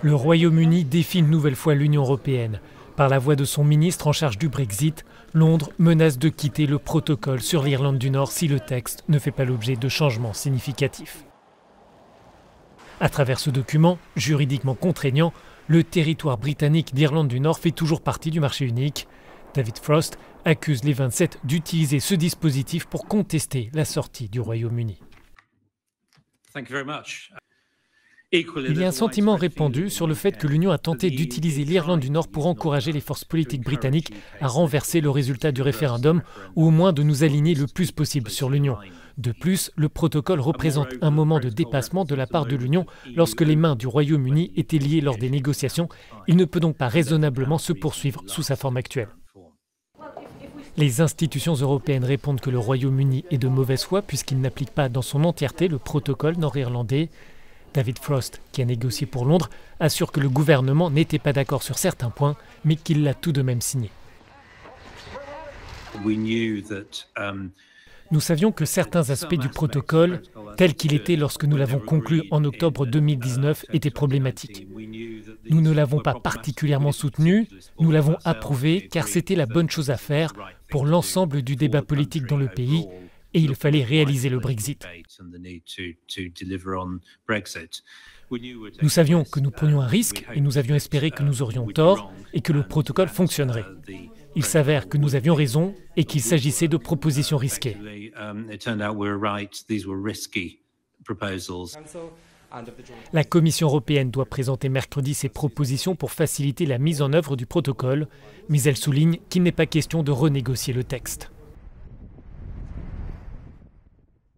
Le Royaume-Uni défie une nouvelle fois l'Union européenne. Par la voix de son ministre en charge du Brexit, Londres menace de quitter le protocole sur l'Irlande du Nord si le texte ne fait pas l'objet de changements significatifs. À travers ce document, juridiquement contraignant, le territoire britannique d'Irlande du Nord fait toujours partie du marché unique. David Frost accuse les 27 d'utiliser ce dispositif pour contester la sortie du Royaume-Uni. Il y a un sentiment répandu sur le fait que l'Union a tenté d'utiliser l'Irlande du Nord pour encourager les forces politiques britanniques à renverser le résultat du référendum ou au moins de nous aligner le plus possible sur l'Union. De plus, le protocole représente un moment de dépassement de la part de l'Union lorsque les mains du Royaume-Uni étaient liées lors des négociations. Il ne peut donc pas raisonnablement se poursuivre sous sa forme actuelle. Les institutions européennes répondent que le Royaume-Uni est de mauvaise foi puisqu'il n'applique pas dans son entièreté le protocole nord-irlandais. David Frost, qui a négocié pour Londres, assure que le gouvernement n'était pas d'accord sur certains points, mais qu'il l'a tout de même signé. Nous savions que certains aspects du protocole, tel qu'il était lorsque nous l'avons conclu en octobre 2019, étaient problématiques. Nous ne l'avons pas particulièrement soutenu, nous l'avons approuvé car c'était la bonne chose à faire pour l'ensemble du débat politique dans le pays. Et il fallait réaliser le Brexit. Nous savions que nous prenions un risque et nous avions espéré que nous aurions tort et que le protocole fonctionnerait. Il s'avère que nous avions raison et qu'il s'agissait de propositions risquées. La Commission européenne doit présenter mercredi ses propositions pour faciliter la mise en œuvre du protocole, mais elle souligne qu'il n'est pas question de renégocier le texte.